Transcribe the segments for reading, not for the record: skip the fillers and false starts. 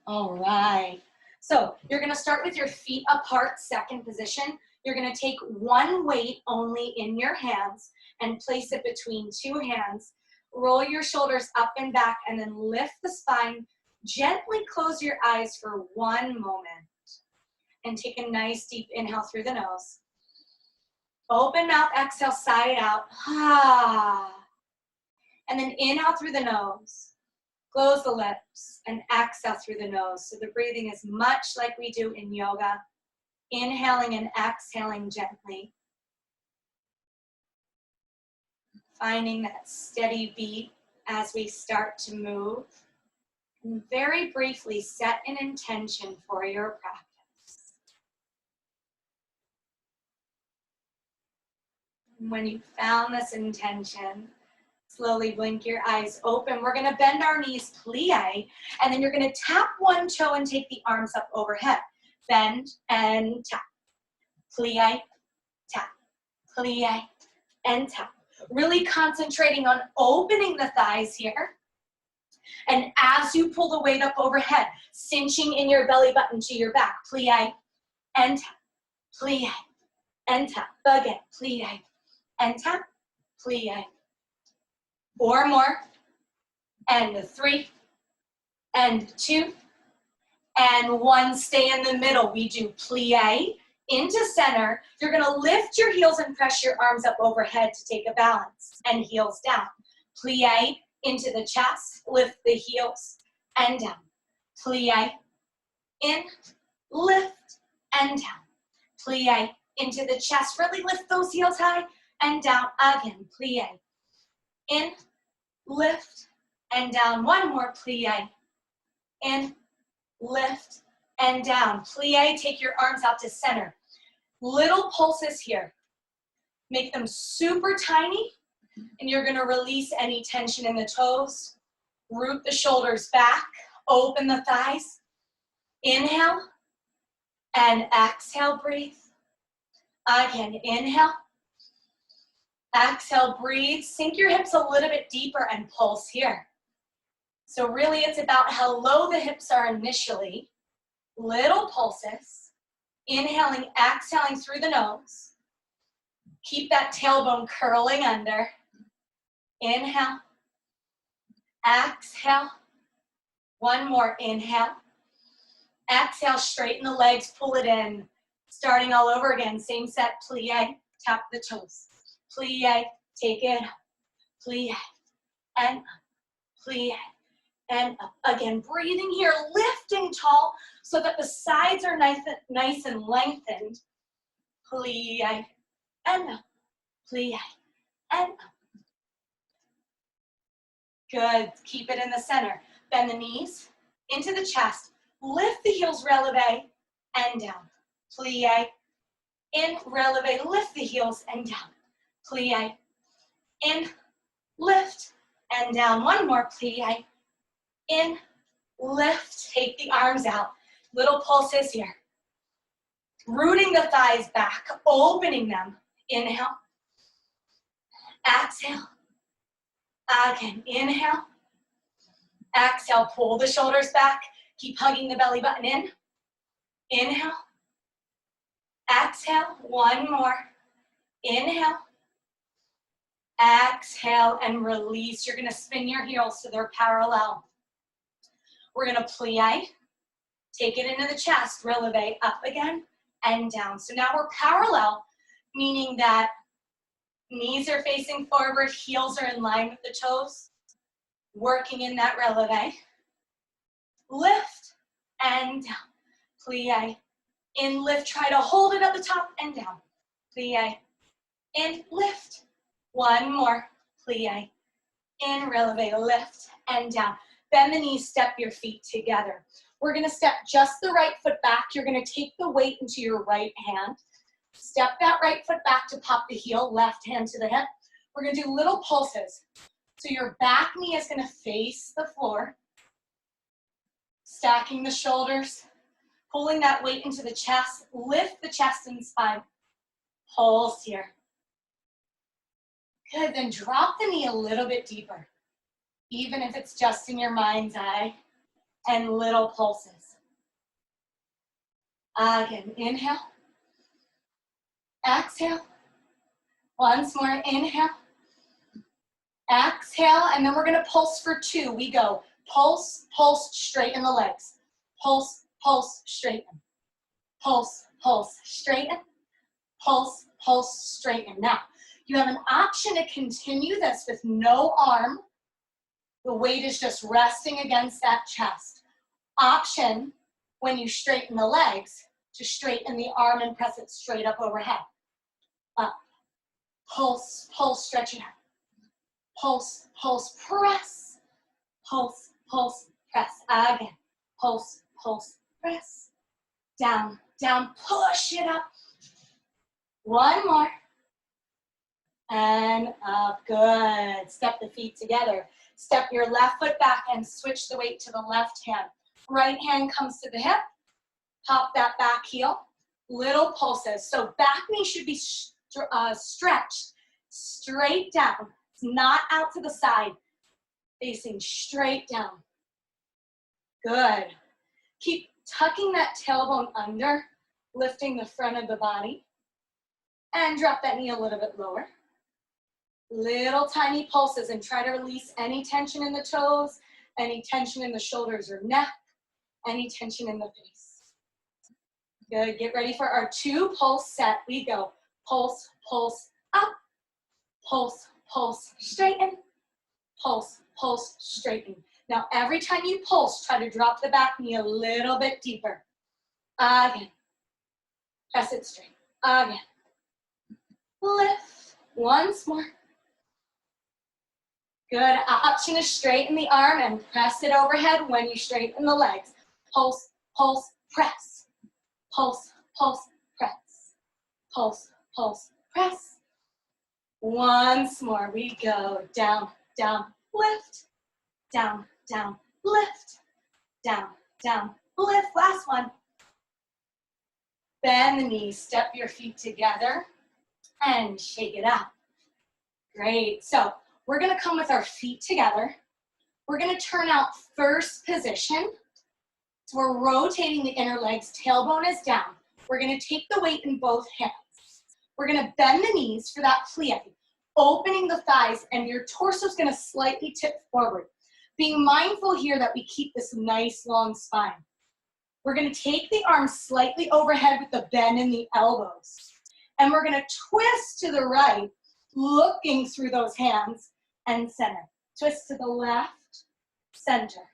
All right. So you're gonna start with your feet apart, second position. You're gonna take one weight only in your hands and place it between two hands. Roll your shoulders up and back and then lift the spine. Gently close your eyes for one moment and take a nice deep inhale through the nose. Open mouth, exhale, side out. And then inhale through the nose. Close the lips and exhale through the nose. So the breathing is much like we do in yoga. Inhaling and exhaling gently. Finding that steady beat as we start to move. And very briefly set an intention for your practice. When you found this intention, slowly blink your eyes open. We're gonna bend our knees, plie, and then you're gonna tap one toe and take the arms up overhead. Bend and tap, plie, tap, plie, and tap. Really concentrating on opening the thighs here. And as you pull the weight up overhead, cinching in your belly button to your back, plie, and tap, plie, and tap. Again, plie, and tap, plie. 4 more, and 3, and 2, and 1. Stay in the middle. We do plie into center. You're gonna lift your heels and press your arms up overhead to take a balance, and heels down. Plie into the chest, lift the heels, and down. Plie, in, lift, and down. Plie into the chest, really lift those heels high, and down again. Plie, in, lift, and down. 1 more, plie, in, lift, and down. Plie, take your arms out to center. Little pulses here. Make them super tiny, and you're gonna release any tension in the toes. Root the shoulders back, open the thighs. Inhale, and exhale, breathe. Again, inhale. Exhale, breathe. Sink your hips a little bit deeper and pulse here. So really it's about how low the hips are initially. Little pulses. Inhaling, exhaling through the nose. Keep that tailbone curling under. Inhale. Exhale. 1 more, inhale. Exhale, straighten the legs, pull it in. Starting all over again, same set, plie, tap the toes. Plie, take it up, plie, and up, plie, and up. Again, breathing here, lifting tall so that the sides are nice and lengthened. Plie, and up, plie, and up. Good, keep it in the center. Bend the knees into the chest, lift the heels, releve, and down. Plie, in, releve, lift the heels, and down. Plie, in, lift, and down. 1 more, plie, in, lift, take the arms out. Little pulses here. Rooting the thighs back, opening them. Inhale, exhale, again, inhale, exhale, pull the shoulders back, keep hugging the belly button in. Inhale, exhale, 1 more, inhale, exhale, and release. You're gonna spin your heels so they're parallel. We're gonna plie, take it into the chest, releve, up again, and down. So now we're parallel, meaning that knees are facing forward, heels are in line with the toes, working in that releve. Lift, and down, plie, in, lift, try to hold it at the top and down. Plie, in, lift. 1 more, plie, in, releve, lift, and down. Bend the knees, step your feet together. We're gonna step just the right foot back. You're gonna take the weight into your right hand. Step that right foot back to pop the heel, left hand to the hip. We're gonna do little pulses. So your back knee is gonna face the floor. Stacking the shoulders, pulling that weight into the chest, lift the chest and spine. Pulse here. Good, then drop the knee a little bit deeper, even if it's just in your mind's eye, and little pulses. Again, inhale. Exhale. Once more, inhale. Exhale, and then we're gonna pulse for 2. We go pulse, pulse, straighten the legs. Pulse, pulse, straighten. Pulse, pulse, straighten. Pulse, pulse, straighten. Now, you have an option to continue this with no arm. The weight is just resting against that chest. Option, when you straighten the legs, to straighten the arm and press it straight up overhead. Up. Pulse, pulse, stretch it out. Pulse, pulse, press. Pulse, pulse, press. Again. Pulse, pulse, press. Down, down, push it up. One more. And up, good. Step the feet together. Step your left foot back and switch the weight to the left hand. Right hand comes to the hip. Pop that back heel. Little pulses. So back knee should be stretched straight down. It's not out to the side. Facing straight down. Good. Keep tucking that tailbone under, lifting the front of the body. And drop that knee a little bit lower. Little tiny pulses, and try to release any tension in the toes, any tension in the shoulders or neck, any tension in the face. Good, get ready for our 2 pulse set. We go pulse, pulse, up, pulse, pulse, straighten, pulse, pulse, straighten. Now every time you pulse, try to drop the back knee a little bit deeper. Again, press it straight. Again, lift, once more. Good, option to straighten the arm and press it overhead when you straighten the legs. Pulse, pulse, press. Pulse, pulse, press. Pulse, pulse, press. Once more, we go down, down, lift. Down, down, lift. Down, down, lift. Last one. Bend the knees, step your feet together, and shake it out. Great, so we're gonna come with our feet together. We're gonna turn out first position. So we're rotating the inner legs, tailbone is down. We're gonna take the weight in both hands. We're gonna bend the knees for that plie, opening the thighs, and your torso is gonna slightly tip forward. Being mindful here that we keep this nice long spine. We're gonna take the arms slightly overhead with the bend in the elbows. And we're gonna twist to the right, looking through those hands, and center. Twist to the left, center.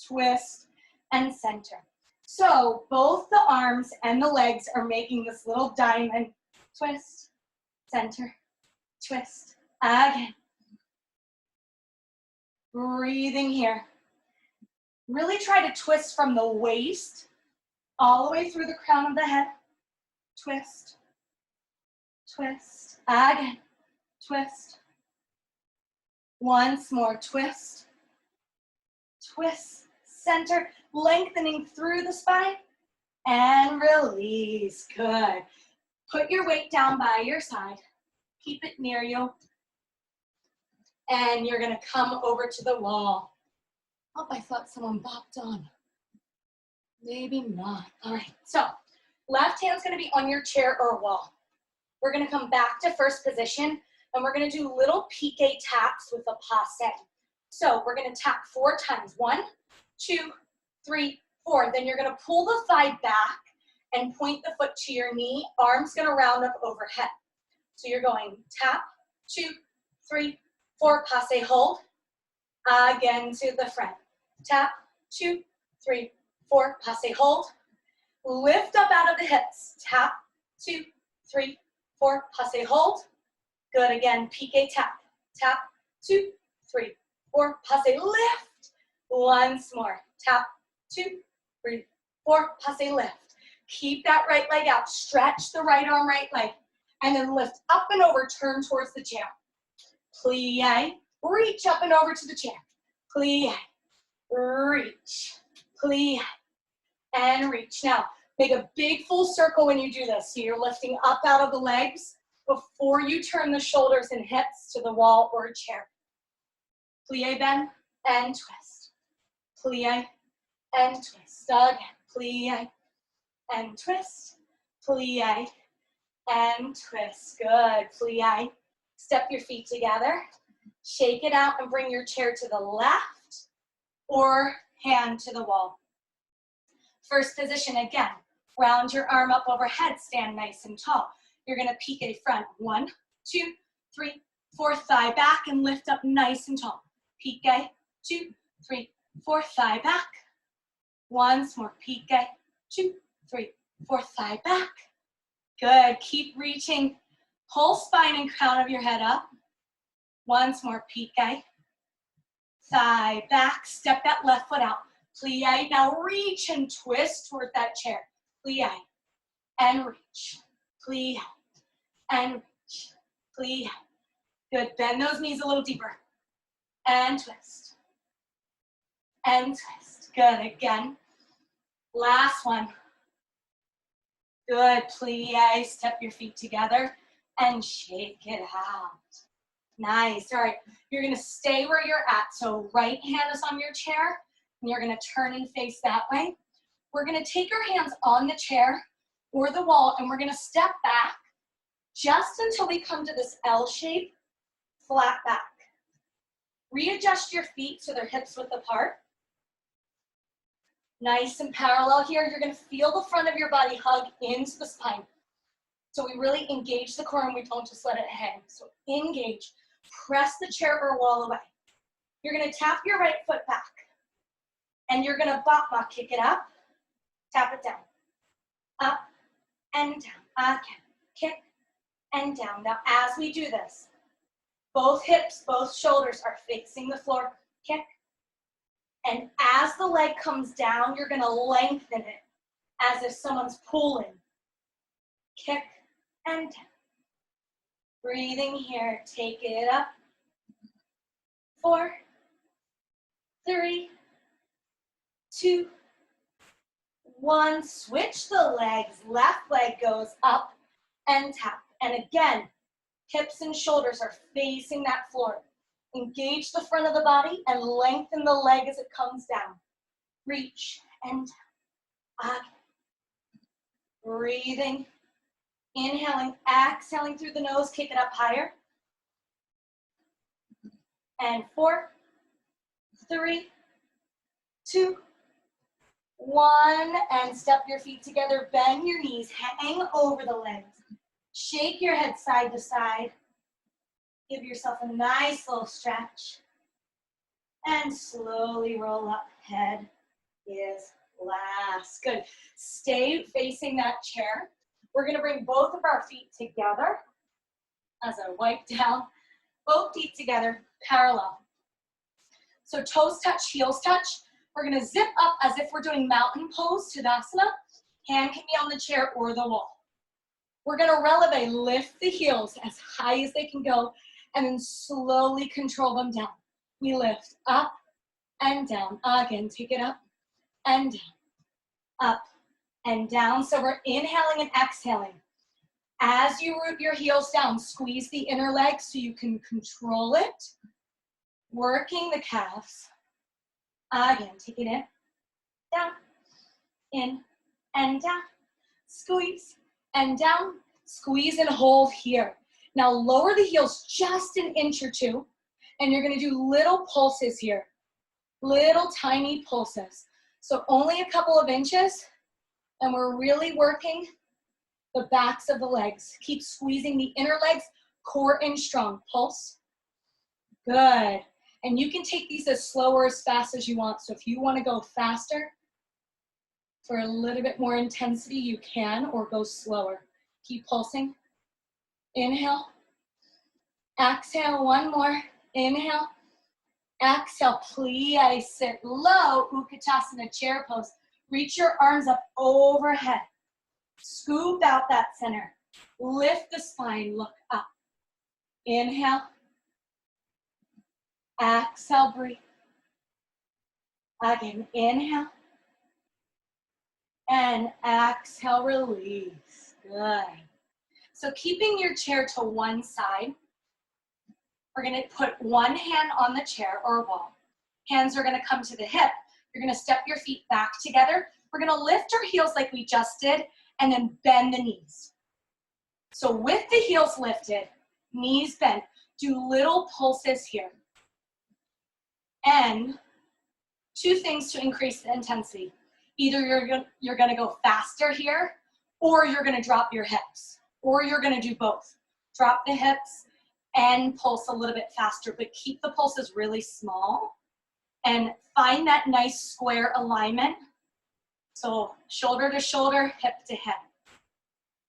Twist and center. So both the arms and the legs are making this little diamond. Twist, center, twist. Again. Breathing here. Really try to twist from the waist all the way through the crown of the head. Twist, twist. Again, twist. Once more, twist, twist, center, lengthening through the spine, and release. Good. Put your weight down by your side. Keep it near you. And you're gonna come over to the wall. Oh, I thought someone bopped on. Maybe not. All right, so left hand's gonna be on your chair or wall. We're gonna come back to first position, and we're gonna do little piqué taps with a passe. So we're gonna tap 4 times. 1, 2, 3, 4. Then you're gonna pull the thigh back and point the foot to your knee. Arm's gonna round up overhead. So you're going tap, 2, 3, 4, passe, hold. Again to the front. Tap, 2, 3, 4, passe, hold. Lift up out of the hips. Tap, 2, 3, 4, passe, hold. Good, again, piqué tap. Tap, 2, 3, 4, passe, lift. Once more. Tap, 2, 3, 4, passe, lift. Keep that right leg out. Stretch the right arm, right leg. And then lift up and over, turn towards the chair. Plie, reach up and over to the chair. Plie, reach, plie, and reach. Now, make a big full circle when you do this. So you're lifting up out of the legs before you turn the shoulders and hips to the wall or a chair. Plie, bend, and twist. Plie, and twist. Again, plie, and twist, plie, and twist. Good, plie. Step your feet together, shake it out and bring your chair to the left or hand to the wall. First position again, round your arm up overhead, stand nice and tall. You're gonna pique front, 1, 2, 3, 4, thigh back and lift up nice and tall. Pique, 2, 3, 4, thigh back. Once more, pique, 2, 3, 4, thigh back. Good, keep reaching, whole spine and crown of your head up. Once more, pique, thigh back, step that left foot out. Plie, now reach and twist toward that chair. Plie, and reach, plie, and reach, plie. Good, bend those knees a little deeper. And twist, and twist. Good, again. Last one. Good, plie, step your feet together and shake it out. Nice, all right. You're gonna stay where you're at. So right hand is on your chair, and you're gonna turn and face that way. We're gonna take our hands on the chair or the wall, and we're gonna step back just until we come to this L shape, flat back. Readjust your feet so they're hips width apart. Nice and parallel here. You're gonna feel the front of your body hug into the spine. So we really engage the core and we don't just let it hang. So engage, press the chair or wall away. You're gonna tap your right foot back and you're gonna batma, kick it up, tap it down, up and down, again, kick and down. Now as we do this, both hips, both shoulders are facing the floor, kick. And as the leg comes down, you're gonna lengthen it as if someone's pulling. Kick and down. Breathing here, take it up. 4, 3, 2, 1. Switch the legs, left leg goes up and tap. And again, hips and shoulders are facing that floor. Engage the front of the body and lengthen the leg as it comes down. Reach and down. Again. Breathing. Inhaling, exhaling through the nose, kick it up higher. And 4, 3, 2, 1. And step your feet together, bend your knees, hang over the legs. Shake your head side to side. Give yourself a nice little stretch. And slowly roll up. Head is last. Good. Stay facing that chair. We're going to bring both of our feet together as I wipe down. Both feet together, parallel. So toes touch, heels touch. We're going to zip up as if we're doing mountain pose, Tadasana. Hand can be on the chair or the wall. We're going to releve, lift the heels as high as they can go, and then slowly control them down. We lift up and down. Again, take it up and down. Up and down. So we're inhaling and exhaling. As you root your heels down, squeeze the inner leg so you can control it. Working the calves. Again, take it in, and down. Squeeze and down. Squeeze and hold here. Now lower the heels just an inch or two, and you're gonna do little pulses here. Little tiny pulses. So only a couple of inches, and we're really working the backs of the legs. Keep squeezing the inner legs, core in strong. Pulse. Good. And you can take these as slow or as fast as you want. So if you want to go faster for a little bit more intensity, you can, or go slower. Keep pulsing. Inhale. Exhale, one more. Inhale. Exhale, plie, sit low, Utkatasana, chair pose. Reach your arms up overhead. Scoop out that center. Lift the spine, look up. Inhale. Exhale, breathe. Again, inhale. And exhale, release. Good. So keeping your chair to one side, we're gonna put one hand on the chair or wall. Hands are gonna come to the hip. You're gonna step your feet back together. We're gonna lift our heels like we just did and then bend the knees. So with the heels lifted, knees bent, do little pulses here. And two things to increase the intensity. Either you're gonna go faster here, or you're gonna drop your hips, or you're gonna do both. Drop the hips and pulse a little bit faster, but keep the pulses really small and find that nice square alignment. So shoulder to shoulder, hip to hip.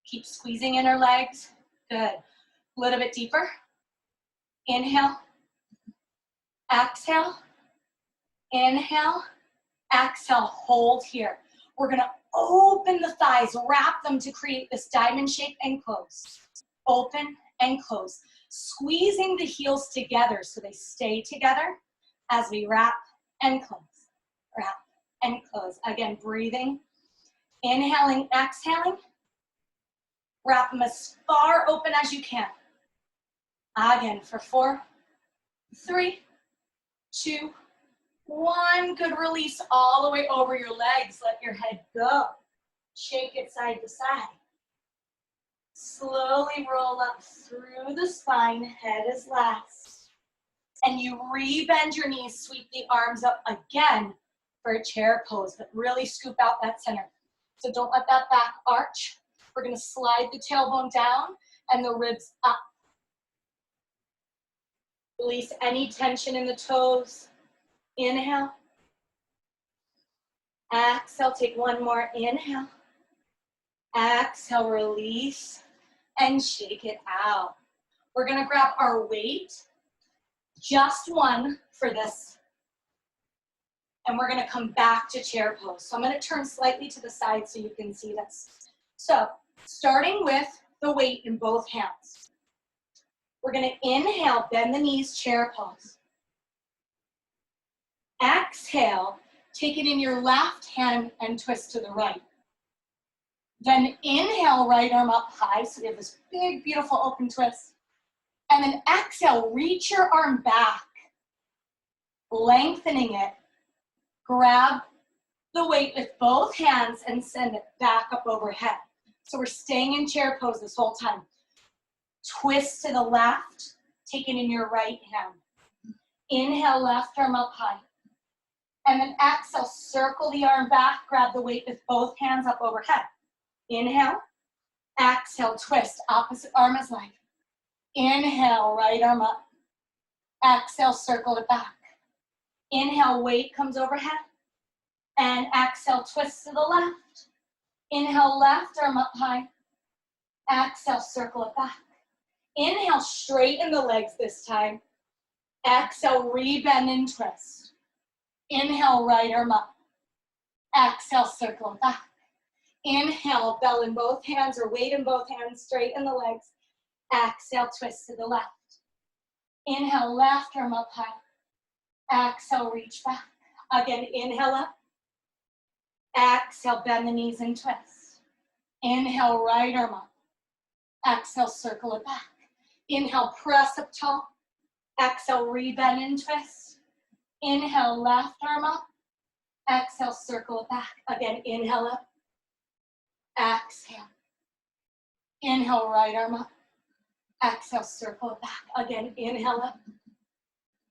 Keep squeezing in our legs. Good. A little bit deeper. Inhale. Exhale. Inhale. Exhale. Hold here. We're going to open the thighs, wrap them to create this diamond shape and close. Open and close. Squeezing the heels together so they stay together as we wrap and close. Wrap and close. Again, breathing. Inhaling, exhaling. Wrap them as far open as you can. Again, for 4, 3, 2, 1. Good. Release all the way over your legs. Let your head go. Shake it side to side. Slowly roll up through the spine. Head is last. And you re-bend your knees. Sweep the arms up again for a chair pose, but really scoop out that center. So don't let that back arch. We're going to slide the tailbone down and the ribs up. Release any tension in the toes. Inhale. Exhale, take one more. Inhale. Exhale, release and shake it out. We're going to grab our weight, just one for this. And we're going to come back to chair pose. So I'm going to turn slightly to the side so you can see this. So starting with the weight in both hands. We're going to inhale, bend the knees, chair pose. Exhale, take it in your left hand and twist to the right. Then inhale, right arm up high, so we have this big, beautiful open twist. And then exhale, reach your arm back, lengthening it. Grab the weight with both hands and send it back up overhead. So we're staying in chair pose this whole time. Twist to the left, take it in your right hand. Inhale, left arm up high. And then exhale, circle the arm back, grab the weight with both hands up overhead. Inhale, exhale, twist, opposite arm is light. Inhale, right arm up. Exhale, circle it back. Inhale, weight comes overhead. And exhale, twist to the left. Inhale, left arm up high. Exhale, circle it back. Inhale, straighten the legs this time. Exhale, re-bend and twist. Inhale, right arm up. Exhale, circle it back. Inhale, bell in both hands or weight in both hands, straighten the legs. Exhale, twist to the left. Inhale, left arm up high. Exhale, reach back. Again, inhale up. Exhale, bend the knees and twist. Inhale, right arm up. Exhale, circle it back. Inhale, press up tall. Exhale, re-bend and twist. Inhale, left arm up. Exhale, circle it back. Again, inhale up. Exhale. Inhale, right arm up. Exhale, circle it back. Again, inhale up.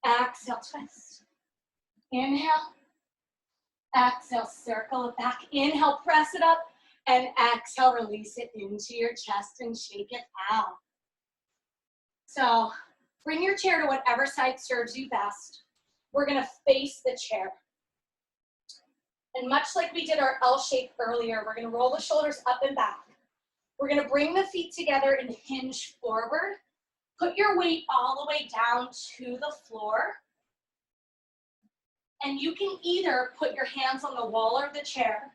Exhale, twist. Inhale. Exhale, circle it back. Inhale, press it up. And exhale, release it into your chest and shake it out. So bring your chair to whatever side serves you best. We're going to face the chair. And much like we did our L shape earlier, we're going to roll the shoulders up and back. We're going to bring the feet together and hinge forward. Put your weight all the way down to the floor. And you can either put your hands on the wall or the chair,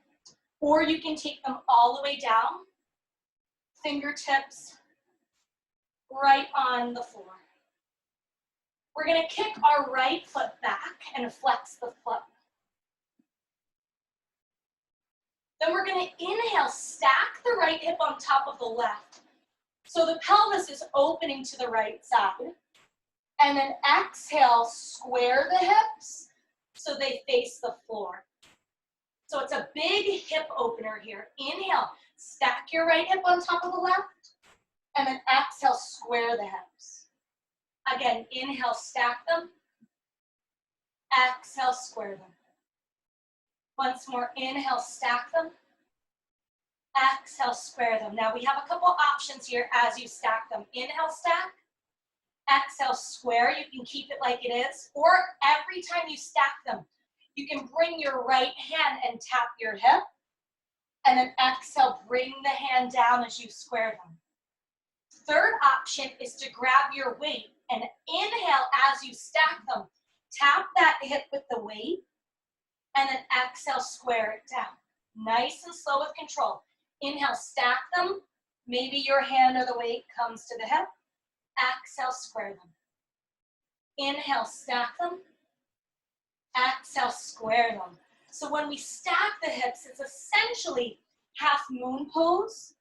or you can take them all the way down, fingertips right on the floor. We're going to kick our right foot back and flex the foot. Then we're going to inhale, stack the right hip on top of the left. So the pelvis is opening to the right side. And then exhale, square the hips so they face the floor. So it's it's a big hip opener here. Inhale, stack your right hip on top of the left, and then exhale, square the hips. Again, inhale, stack them. Exhale, square them. Once more, inhale, stack them. Exhale, square them. Now we have a couple options here as you stack them. Inhale, stack. Exhale, square. You can keep it like it is. Or every time you stack them, you can bring your right hand and tap your hip. And then exhale, bring the hand down as you square them. Third option is to grab your weight and inhale as you stack them. Tap that hip with the weight, and then exhale, square it down. Nice and slow with control. Inhale, stack them. Maybe your hand or the weight comes to the hip. Exhale, square them. Inhale, stack them. Exhale, square them. So when we stack the hips, it's essentially half moon pose.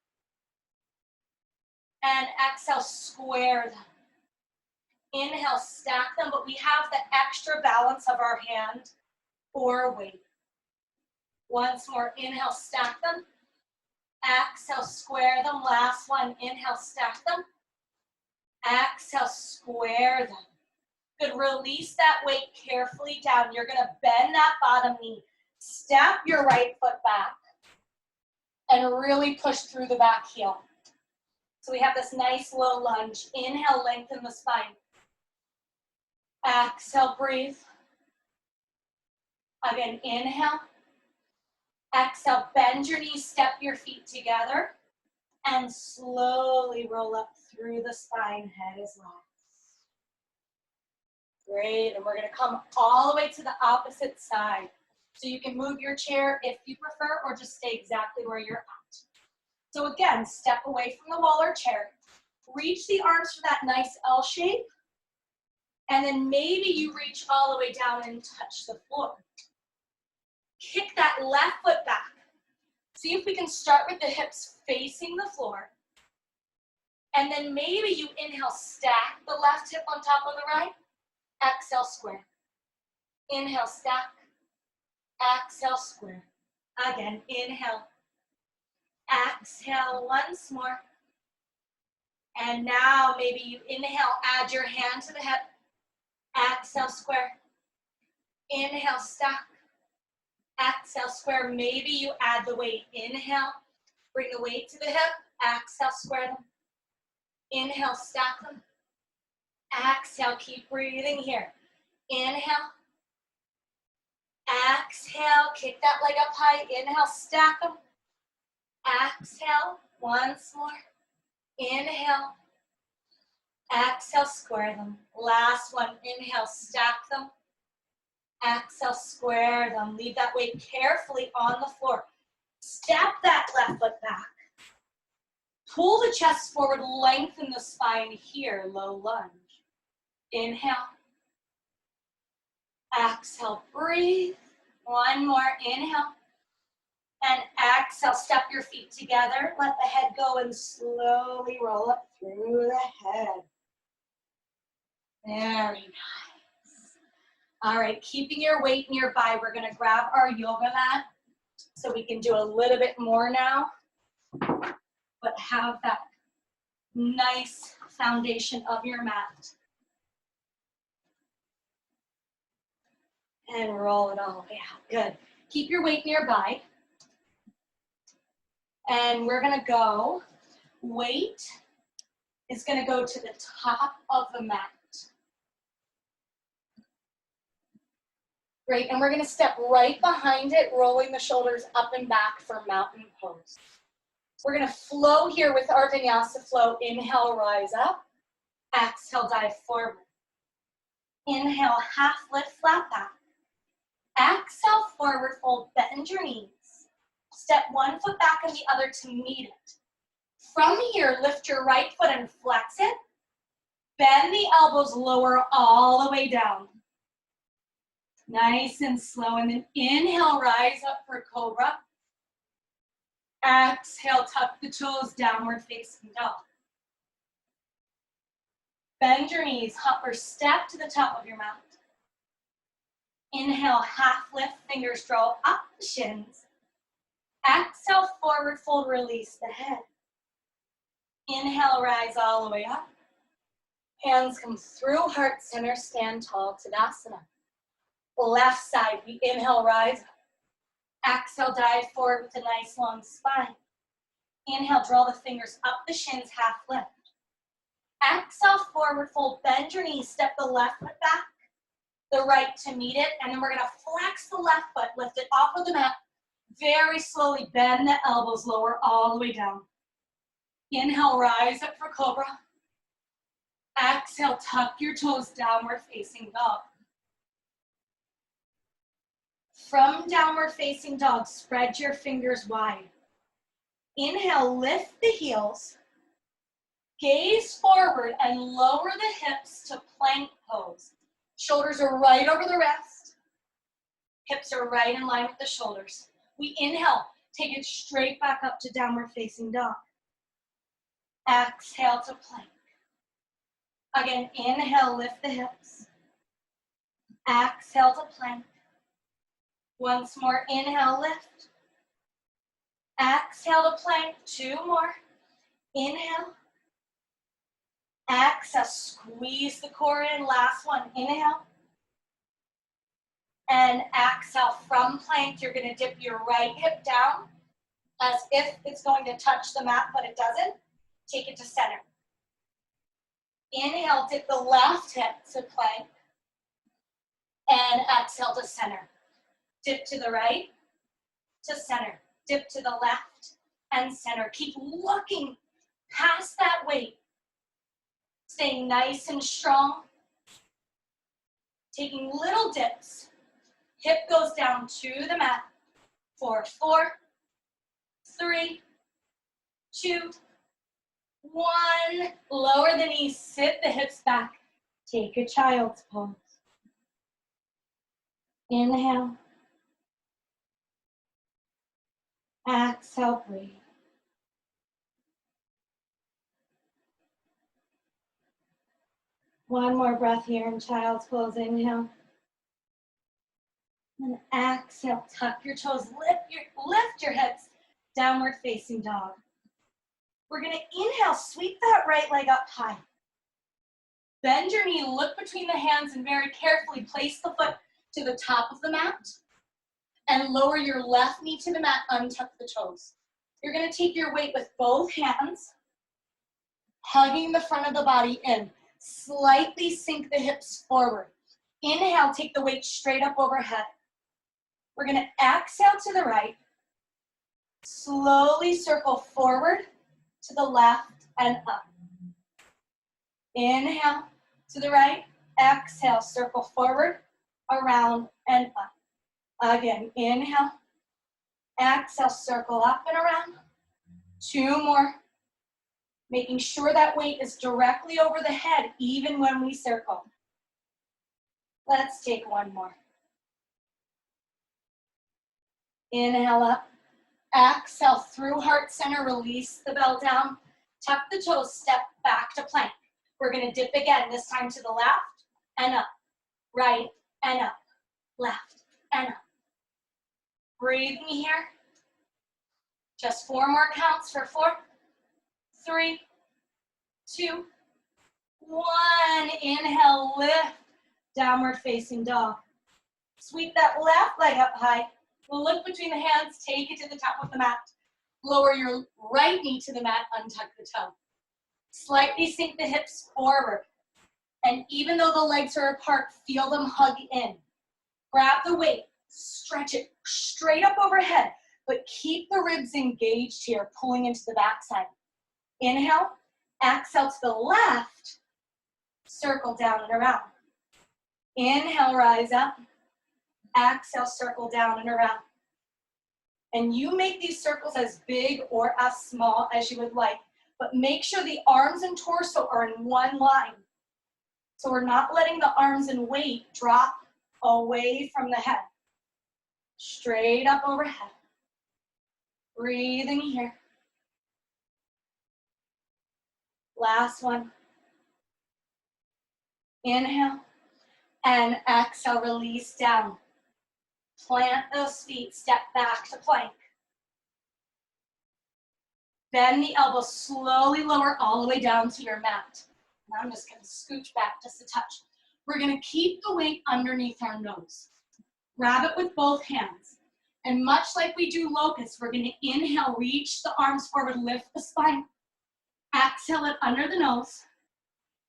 And exhale, square them. Inhale, stack them, but we have the extra balance of our hand or weight. Once more, inhale, stack them. Exhale, square them. Last one, inhale, stack them. Exhale, square them. Good, release that weight carefully down. You're gonna bend that bottom knee. Step your right foot back and really push through the back heel. So we have this nice low lunge. Inhale, lengthen the spine. Exhale, breathe. Again, inhale. Exhale, bend your knees, step your feet together, and slowly roll up through the spine, head is relaxed. Great, and we're gonna come all the way to the opposite side. So you can move your chair if you prefer, or just stay exactly where you're at. So again, step away from the wall or chair. Reach the arms for that nice L shape. And then maybe you reach all the way down and touch the floor. Kick that left foot back. See if we can start with the hips facing the floor. And then maybe you inhale, stack the left hip on top of the right. Exhale, square. Inhale, stack. Exhale, square. Again, inhale. Exhale once more. And now maybe you inhale, add your hand to the hip. Exhale, square. Inhale, stack. Exhale, square. Maybe you add the weight. Inhale, bring the weight to the hip. Exhale, square them. Inhale, stack them. Exhale, keep breathing here. Inhale. Exhale, kick that leg up high. Inhale, stack them. Exhale, once more. Inhale. Exhale, square them. Last one, inhale, stack them. Exhale, square them. Leave that weight carefully on the floor. Step that left foot back. Pull the chest forward, lengthen the spine here, low lunge. Inhale. Exhale, breathe. One more, inhale. And exhale, step your feet together. Let the head go and slowly roll up through the head. Very nice. All right, keeping your weight nearby, we're gonna grab our yoga mat so we can do a little bit more now, but have that nice foundation of your mat. And roll it all the way out, good. Keep your weight nearby. And we're gonna go, weight is gonna go to the top of the mat. Great, and we're gonna step right behind it, rolling the shoulders up and back for mountain pose. We're gonna flow here with our vinyasa flow. Inhale, rise up. Exhale, dive forward. Inhale, half lift, flat back. Exhale, forward fold, bend your knees. Step one foot back and the other to meet it. From here, lift your right foot and flex it. Bend the elbows, lower all the way down. Nice and slow, and then inhale, rise up for cobra. Exhale, tuck the toes, downward facing dog. Bend your knees, hop or step to the top of your mat. Inhale, half lift, fingers draw up the shins. Exhale, forward fold, release the head. Inhale, rise all the way up. Hands come through heart center, stand tall, Tadasana. Left side, we inhale, rise up. Exhale, dive forward with a nice long spine. Inhale, draw the fingers up the shins, half lift. Exhale, forward fold, bend your knees, step the left foot back, the right to meet it, and then we're gonna flex the left foot, lift it off of the mat. Very slowly bend the elbows, lower all the way down. Inhale, rise up for cobra. Exhale, tuck your toes, downward facing dog. From downward facing dog, spread your fingers wide. Inhale, lift the heels. Gaze forward and lower the hips to plank pose. Shoulders are right over the rest. Hips are right in line with the shoulders. We inhale, take it straight back up to downward facing dog. Exhale to plank. Again, inhale, lift the hips. Exhale to plank. Once more, inhale, lift. Exhale to plank, 2 more. Inhale. Exhale, squeeze the core in, last one, inhale. And exhale, from plank, you're gonna dip your right hip down as if it's going to touch the mat, but it doesn't. Take it to center. Inhale, dip the left hip to plank. And exhale to center. Dip to the right, to center. Dip to the left, and center. Keep looking past that weight. Staying nice and strong. Taking little dips. Hip goes down to the mat. 4, 3, 2, 1. Lower the knees, sit the hips back. Take a child's pose. Inhale. Exhale, breathe. One more breath here in child's pose. Inhale. And exhale, tuck your toes, lift your hips, downward facing dog. We're gonna inhale, sweep that right leg up high. Bend your knee, look between the hands, and very carefully place the foot to the top of the mat. And lower your left knee to the mat, untuck the toes. You're gonna take your weight with both hands, hugging the front of the body in. Slightly sink the hips forward. Inhale, take the weight straight up overhead. We're gonna exhale to the right. Slowly circle forward to the left and up. Inhale to the right. Exhale, circle forward, around and up. Again, inhale. Exhale, circle up and around. 2 more. Making sure that weight is directly over the head, even when we circle. Let's take 1 more. Inhale up. Exhale through heart center, release the bell down. Tuck the toes, step back to plank. We're gonna dip again, this time to the left and up. Right and up. Left and up. Breathe me here. Just 4 more counts for 4, 3, 2, 1. Inhale, lift. Downward facing dog. Sweep that left leg up high. Look between the hands, take it to the top of the mat. Lower your right knee to the mat, untuck the toe. Slightly sink the hips forward. And even though the legs are apart, feel them hug in. Grab the weight, stretch it straight up overhead, but keep the ribs engaged here, pulling into the backside. Inhale, exhale to the left, circle down and around. Inhale, rise up. Exhale, circle down and around. And you make these circles as big or as small as you would like, but make sure the arms and torso are in one line. So we're not letting the arms and weight drop away from the head. Straight up overhead. Breathing here. Last one. Inhale and exhale, release down. Plant those feet, step back to plank. Bend the elbows, slowly lower all the way down to your mat. And I'm just gonna scooch back just a touch. We're gonna keep the weight underneath our nose. Grab it with both hands. And much like we do locust, we're gonna inhale, reach the arms forward, lift the spine. Exhale it under the nose.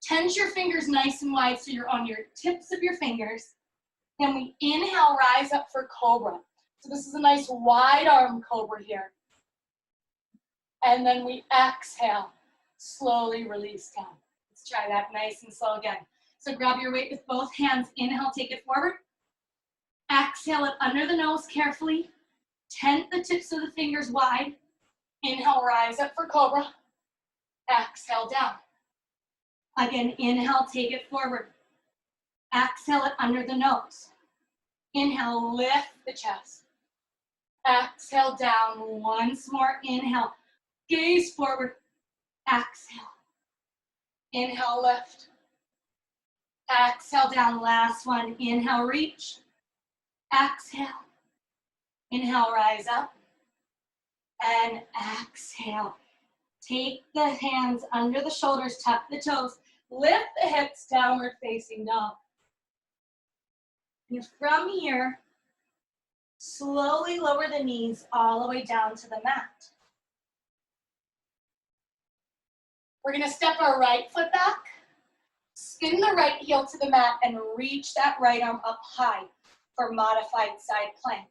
Tense your fingers nice and wide so you're on your tips of your fingers. Then we inhale, rise up for cobra. So this is a nice wide arm cobra here. And then we exhale, slowly release down. Let's try that nice and slow again. So grab your weight with both hands. Inhale, take it forward. Exhale it under the nose carefully. Tent the tips of the fingers wide. Inhale, rise up for cobra. Exhale, down. Again, inhale, take it forward. Exhale it under the nose. Inhale, lift the chest. Exhale, down. Once more, inhale. Gaze forward. Exhale. Inhale, lift. Exhale, down. Last one. Inhale, reach. Exhale. Inhale, rise up. And exhale. Take the hands under the shoulders, tuck the toes, lift the hips, downward facing dog. And from here, slowly lower the knees all the way down to the mat. We're gonna step our right foot back, spin the right heel to the mat, and reach that right arm up high for modified side plank.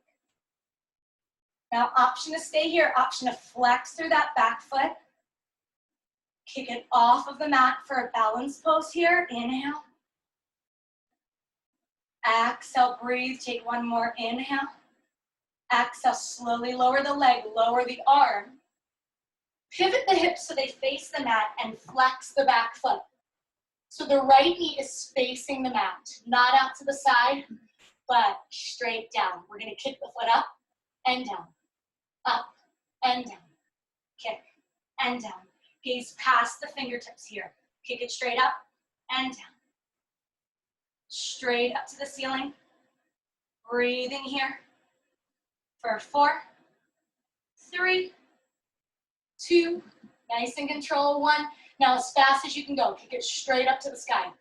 Now, option to stay here, option to flex through that back foot. Kick it off of the mat for a balance pose here. Inhale. Exhale, breathe. Take one more inhale. Exhale, slowly lower the leg, lower the arm. Pivot the hips so they face the mat and flex the back foot. So the right knee is facing the mat, not out to the side, but straight down. We're gonna kick the foot up and down, up and down, kick and down. Gaze past the fingertips here. Kick it straight up and down. Straight up to the ceiling. Breathing here for 4, 3, 2, nice and control, 1. Now as fast as you can go, kick it straight up to the sky.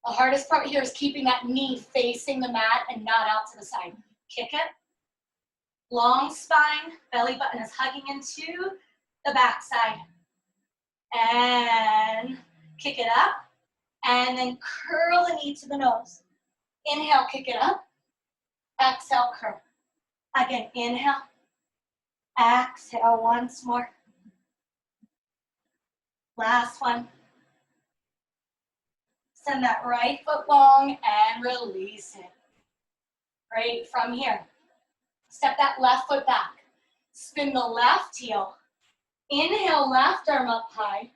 The hardest part here is keeping that knee facing the mat and not out to the side. Kick it. Long spine, belly button is hugging into the back side. And kick it up. And then curl the knee to the nose. Inhale, kick it up. Exhale, curl. Again, inhale. Exhale once more. Last one. Send that right foot long and release it. Great, from here. Step that left foot back. Spin the left heel. Inhale, left arm up high.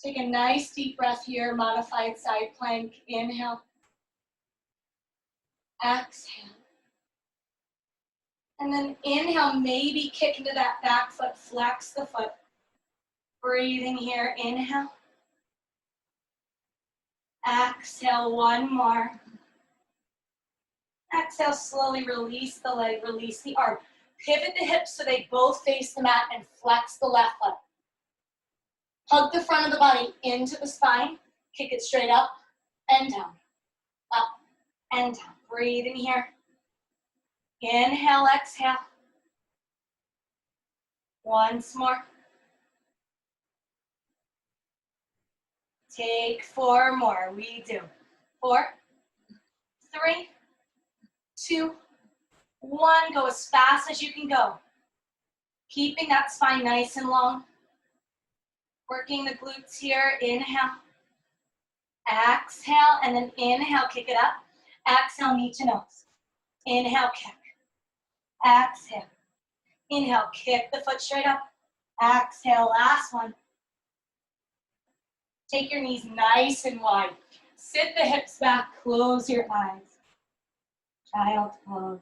Take a nice deep breath here, modified side plank. Inhale. Exhale. And then inhale, maybe kick into that back foot, flex the foot. Breathing here, inhale. Exhale, one more. Exhale, slowly release the leg, release the arm. Pivot the hips so they both face the mat and flex the left foot. Hug the front of the body into the spine. Kick it straight up and down. Up and down. Breathe in here. Inhale, exhale. Once more. Take 4 more. We do. 4, 3, 2, 1. Go as fast as you can go. Keeping that spine nice and long. Working the glutes here. Inhale. Exhale, and then inhale, kick it up. Exhale, knee to nose. Inhale, kick. Exhale. Inhale, kick the foot straight up. Exhale, last one. Take your knees nice and wide. Sit the hips back, close your eyes. Child's pose.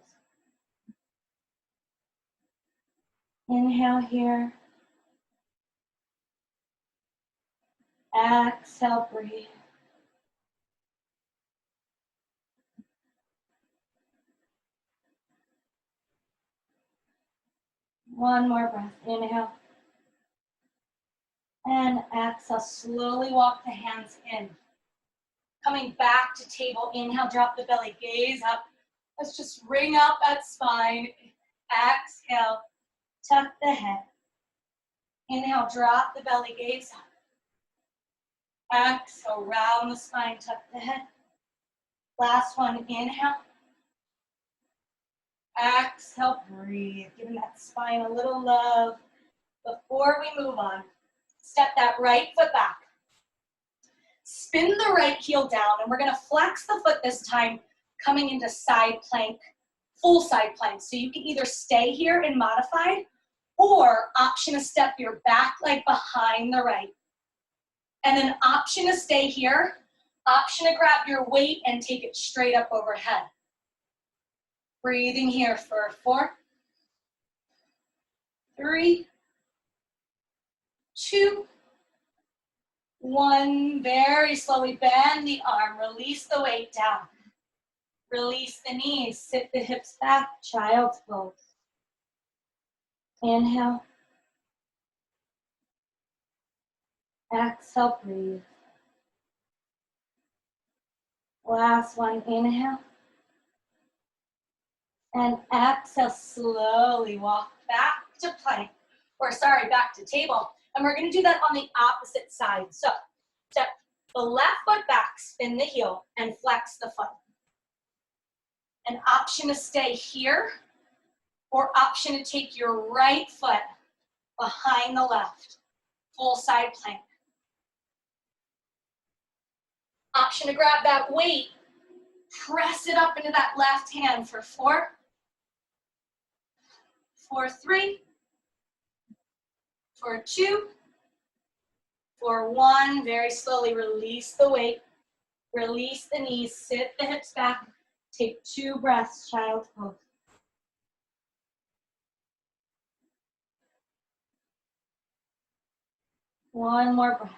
Inhale here. Exhale, breathe. One more breath. Inhale. And exhale, slowly walk the hands in. Coming back to table, inhale, drop the belly, gaze up. Let's just ring out that spine. Exhale, tuck the head. Inhale, drop the belly, gaze up. Exhale, round the spine, tuck the head. Last one, inhale. Exhale, breathe. Giving that spine a little love. Before we move on, step that right foot back. Spin the right heel down, and we're gonna flex the foot this time, coming into side plank, full side plank. So you can either stay here in modified, or option to step your back leg behind the right. And then option to stay here, option to grab your weight and take it straight up overhead. Breathing here for 4, 3, 2, 1. Very slowly bend the arm, release the weight down. Release the knees, sit the hips back, child's pose. Inhale. Exhale, breathe. Last one, inhale. And exhale, slowly walk back to plank, back to table. And we're gonna do that on the opposite side. So step the left foot back, spin the heel, and flex the foot. An option to stay here, or option to take your right foot behind the left, full side plank. Option to grab that weight, press it up into that left hand for 4, 4, 3, for 2, for 1. Very slowly release the weight, release the knees, sit the hips back, take 2 breaths, child's pose. One more breath.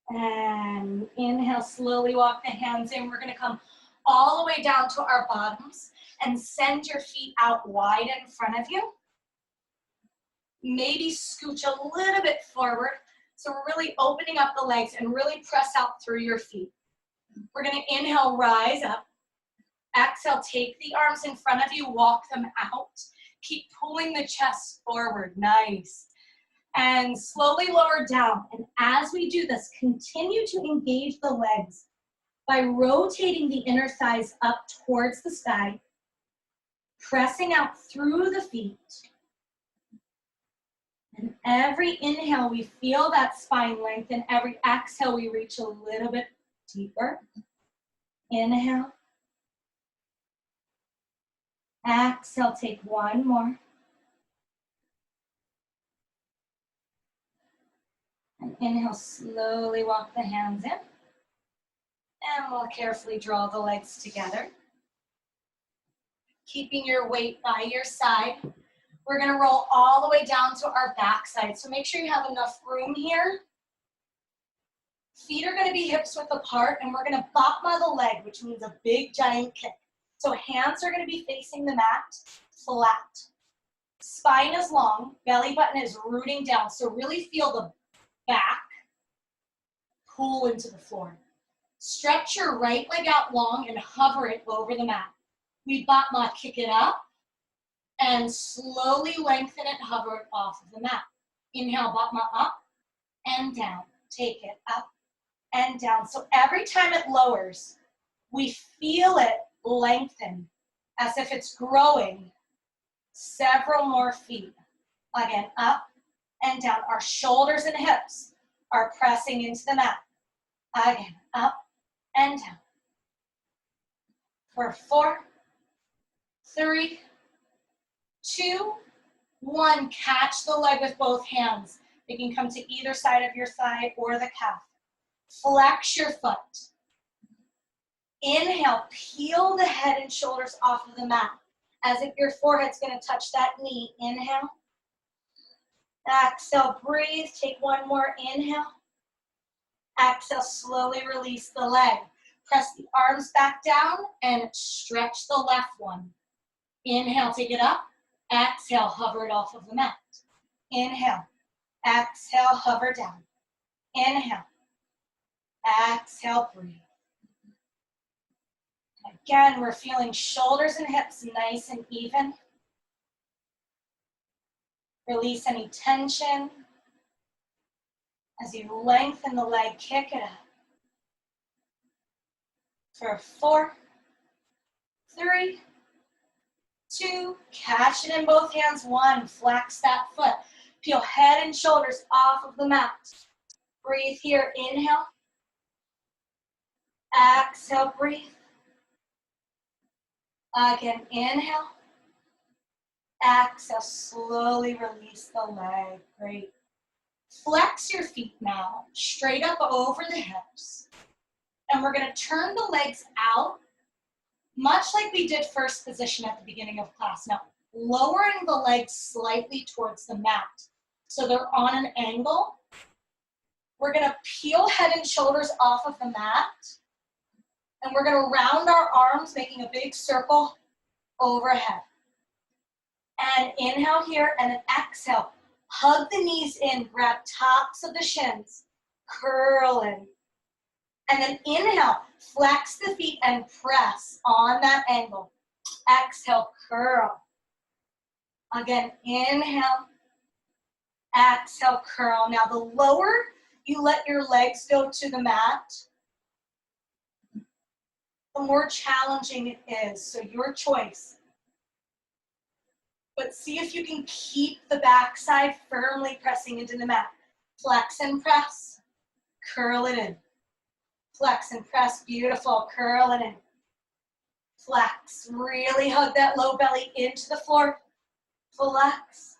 And inhale, slowly walk the hands in. We're gonna come all the way down to our bottoms and send your feet out wide in front of you. Maybe scooch a little bit forward. So we're really opening up the legs and really press out through your feet. We're gonna inhale, rise up. Exhale, take the arms in front of you, walk them out. Keep pulling the chest forward, nice. And slowly lower down. And as we do this, continue to engage the legs by rotating the inner thighs up towards the sky, pressing out through the feet. And every inhale, we feel that spine lengthen. Every exhale, we reach a little bit deeper. Inhale. Exhale, take 1 more. And inhale, slowly walk the hands in. And we'll carefully draw the legs together. Keeping your weight by your side. We're gonna roll all the way down to our back side. So make sure you have enough room here. Feet are gonna be hips width apart, and we're gonna bottom the leg, which means a big giant kick. So hands are gonna be facing the mat, flat. Spine is long, belly button is rooting down. So really feel the back pull into the floor. Stretch your right leg out long and hover it over the mat. We bottom kick it up and slowly lengthen it, hover it off of the mat. Inhale, bottom up and down. Take it up and down. So every time it lowers, we feel it lengthen as if it's growing several more feet. Again, up and down. Our shoulders and hips are pressing into the mat. Again, up and down. For 4, 3, 2, 1. Catch the leg with both hands. They can come to either side of your thigh or the calf. Flex your foot. Inhale, peel the head and shoulders off of the mat, as if your forehead's gonna touch that knee. Inhale. Exhale, breathe. Take 1 more inhale. Exhale, slowly release the leg. Press the arms back down and stretch the left one. Inhale, take it up. Exhale, hover it off of the mat. Inhale. Exhale, hover down. Inhale. Exhale, breathe. Again, we're feeling shoulders and hips nice and even. Release any tension as you lengthen the leg, kick it up. For 4, 3, 2, catch it in both hands. 1, flex that foot. Peel head and shoulders off of the mat. Breathe here, inhale. Exhale, breathe. Again, inhale. Exhale, slowly release the leg. Great. Flex your feet now, straight up over the hips. And we're gonna turn the legs out, much like we did first position at the beginning of class. Now, lowering the legs slightly towards the mat, so they're on an angle. We're gonna peel head and shoulders off of the mat, and we're gonna round our arms, making a big circle overhead. And inhale here, and then exhale. Hug the knees in, grab tops of the shins, curl in. And then inhale, flex the feet and press on that angle. Exhale, curl. Again, inhale, exhale, curl. Now the lower you let your legs go to the mat, the more challenging it is, so your choice. But see if you can keep the backside firmly pressing into the mat. Flex and press, curl it in. Flex and press, beautiful, curl it in. Flex, really hug that low belly into the floor. Flex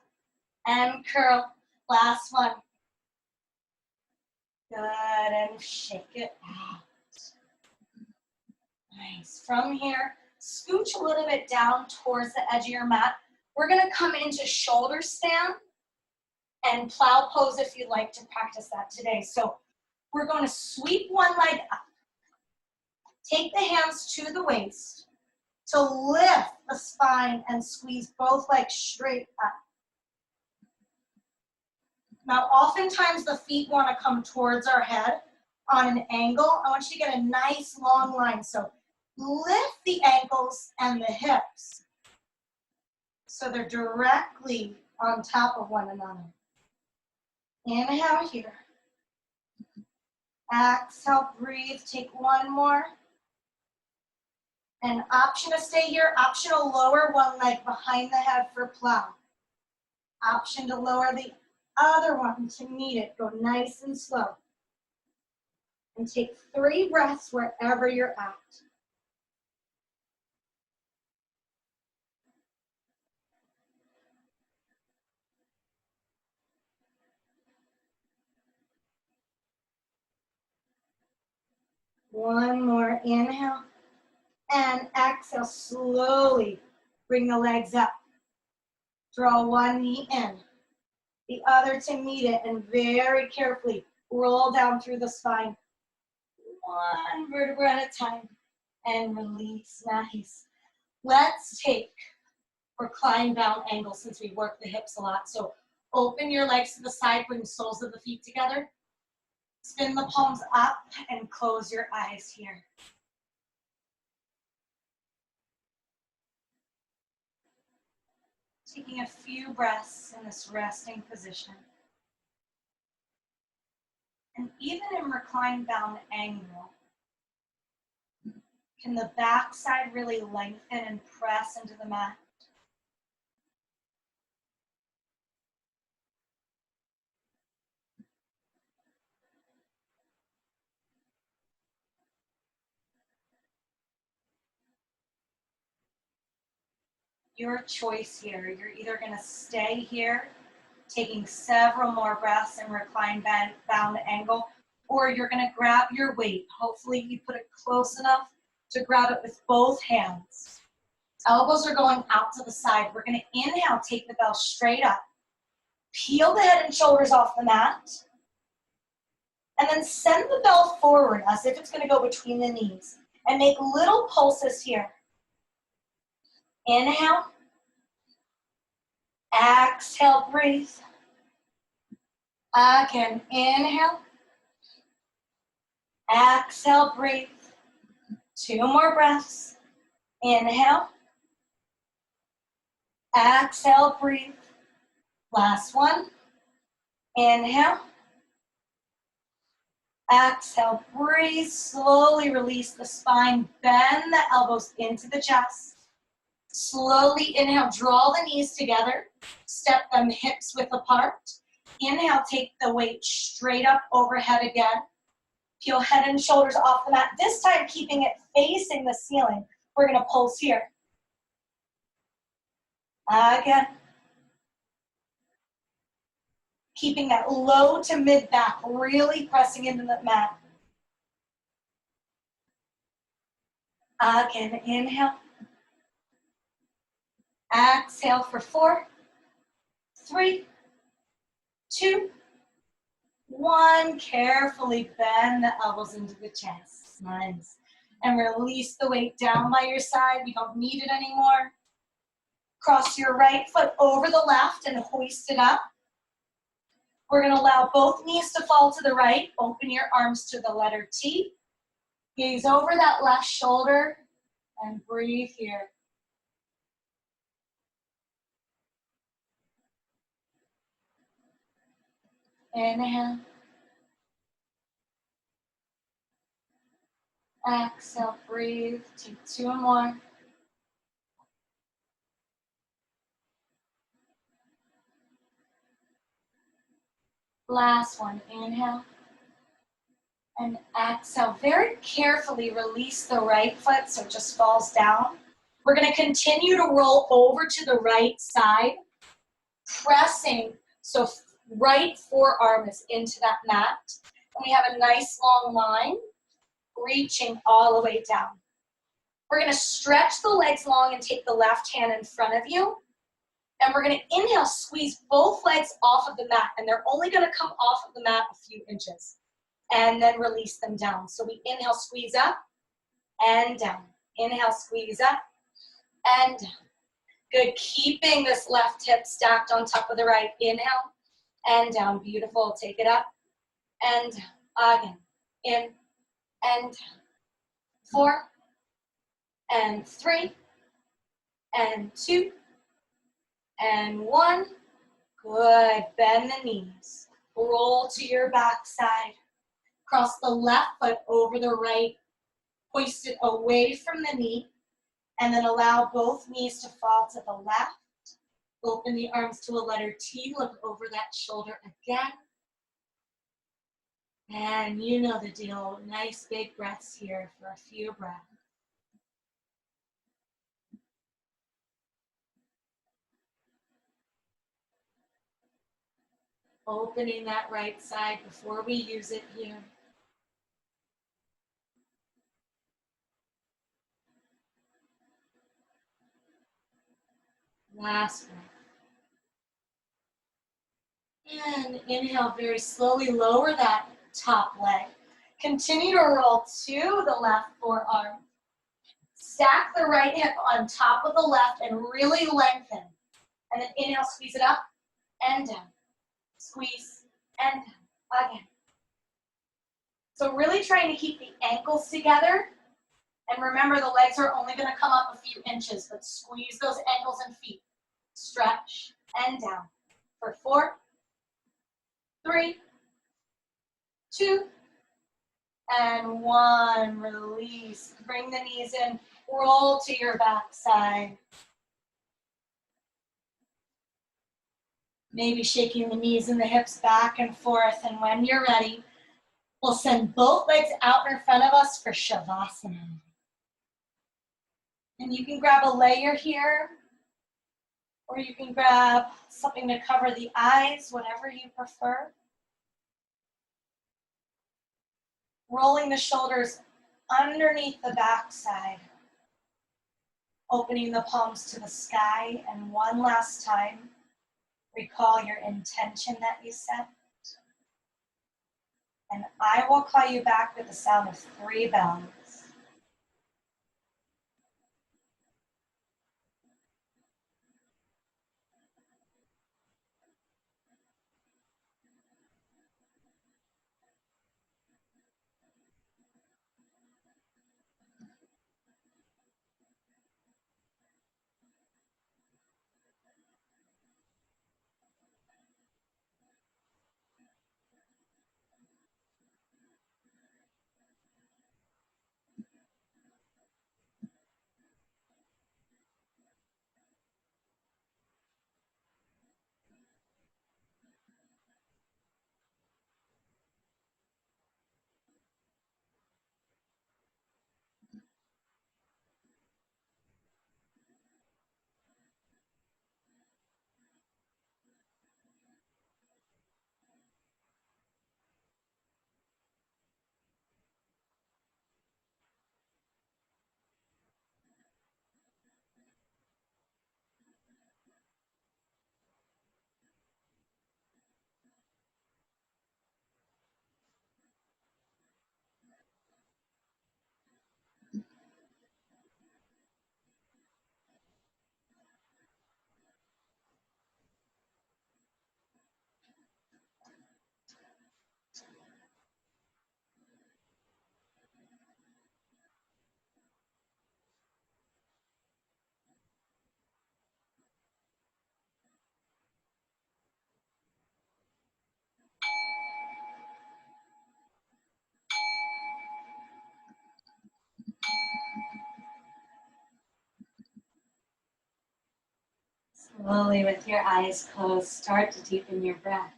and curl. Last one. Good, and shake it out. Nice. From here, scooch a little bit down towards the edge of your mat. We're gonna come into shoulder stand and plow pose if you'd like to practice that today. So we're going to sweep one leg up. Take the hands to the waist to lift the spine and squeeze both legs straight up. Now, oftentimes the feet want to come towards our head on an angle. I want you to get a nice long line. So lift the ankles and the hips so they're directly on top of one another. Inhale here. Exhale, breathe. Take one more. And option to stay here, option to lower one leg behind the head for plow. Option to lower the other one to meet it. Go nice and slow. And take 3 breaths wherever you're at. One more inhale. And exhale, slowly bring the legs up. Draw one knee in, the other to meet it, and very carefully roll down through the spine. One vertebra at a time, and release. Nice. Let's take recline bound angle since we work the hips a lot. So open your legs to the side, bring the soles of the feet together. Spin the palms up and close your eyes here. Taking a few breaths in this resting position. And even in recline bound angle, can the backside really lengthen and press into the mat? Your choice here. You're either going to stay here, taking several more breaths in recline bound angle, or you're going to grab your weight. Hopefully you put it close enough to grab it with both hands. Elbows are going out to the side. We're going to inhale, take the bell straight up. Peel the head and shoulders off the mat. And then send the bell forward as if it's going to go between the knees. And make little pulses here. Inhale. Exhale, breathe. Again, inhale. Exhale, breathe. 2 more breaths. Inhale. Exhale, breathe. Last one. Inhale. Exhale, breathe. Slowly release the spine. Bend the elbows into the chest. Slowly inhale, draw the knees together. Step them hips width apart. Inhale, take the weight straight up overhead again. Peel head and shoulders off the mat. This time, keeping it facing the ceiling. We're gonna pulse here. Again. Keeping that low to mid back, really pressing into the mat. Again, inhale. Exhale for 4, 3, 2, 1. Carefully bend the elbows into the chest. Nice. And release the weight down by your side. We don't need it anymore. Cross your right foot over the left and hoist it up. We're going to allow both knees to fall to the right. Open your arms to the letter T. Gaze over that left shoulder and breathe here. Inhale. Exhale, breathe. Take 2 more. Last one. Inhale. And exhale. Very carefully release the right foot so it just falls down. We're going to continue to roll over to the right side, pressing so right forearm is into that mat. And we have a nice long line, reaching all the way down. We're going to stretch the legs long and take the left hand in front of you. And we're going to inhale, squeeze both legs off of the mat. And they're only going to come off of the mat a few inches. And then release them down. So we inhale, squeeze up and down. Inhale, squeeze up and down. Good. Keeping this left hip stacked on top of the right. Inhale and down. Beautiful. Take it up and down. Again. In and down. 4 and 3 and 2 and 1. Good. Bend the knees. Roll to your back side. Cross the left foot over the right. Hoist it away from the knee. And then allow both knees to fall to the left. Open the arms to a letter T. Look over that shoulder again. And you know the deal. Nice big breaths here for a few breaths. Opening that right side before we use it here. Last breath. And inhale very slowly, lower that top leg. Continue to roll to the left forearm. Stack the right hip on top of the left and really lengthen. And then inhale, squeeze it up and down. Squeeze and down. Again. So really trying to keep the ankles together. And remember, the legs are only going to come up a few inches, but squeeze those ankles and feet. Stretch and down. For 4, 3, 2, and 1. Release. Bring the knees in. Roll to your back side. Maybe shaking the knees and the hips back and forth. And when you're ready, we'll send both legs out in front of us for Shavasana. And you can grab a layer here, or you can grab something to cover the eyes, whatever you prefer. Rolling the shoulders underneath the backside. Opening the palms to the sky. And one last time, recall your intention that you set. And I will call you back with the sound of 3 bells. Slowly, with your eyes closed, start to deepen your breath.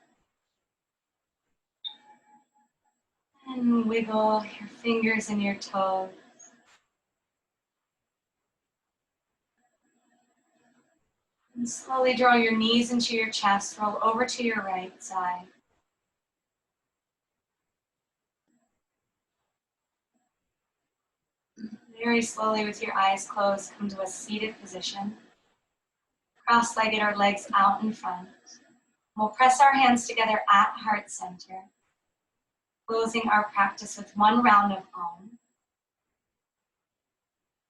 And wiggle your fingers and your toes. And slowly draw your knees into your chest, roll over to your right side. Very slowly, with your eyes closed, come to a seated position. Cross-legged, our legs out in front. We'll press our hands together at heart center, closing our practice with one round of Om.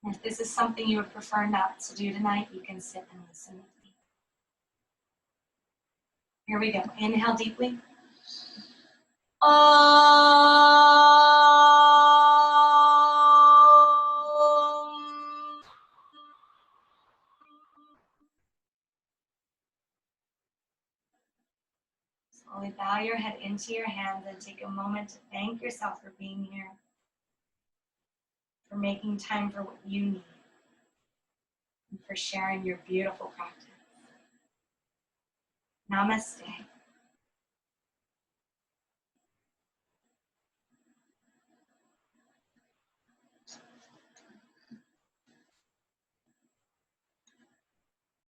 And if this is something you would prefer not to do tonight, you can sit and listen with me. Here we go. Inhale deeply. Slowly bow your head into your hands and take a moment to thank yourself for being here, for making time for what you need, and for sharing your beautiful practice. Namaste.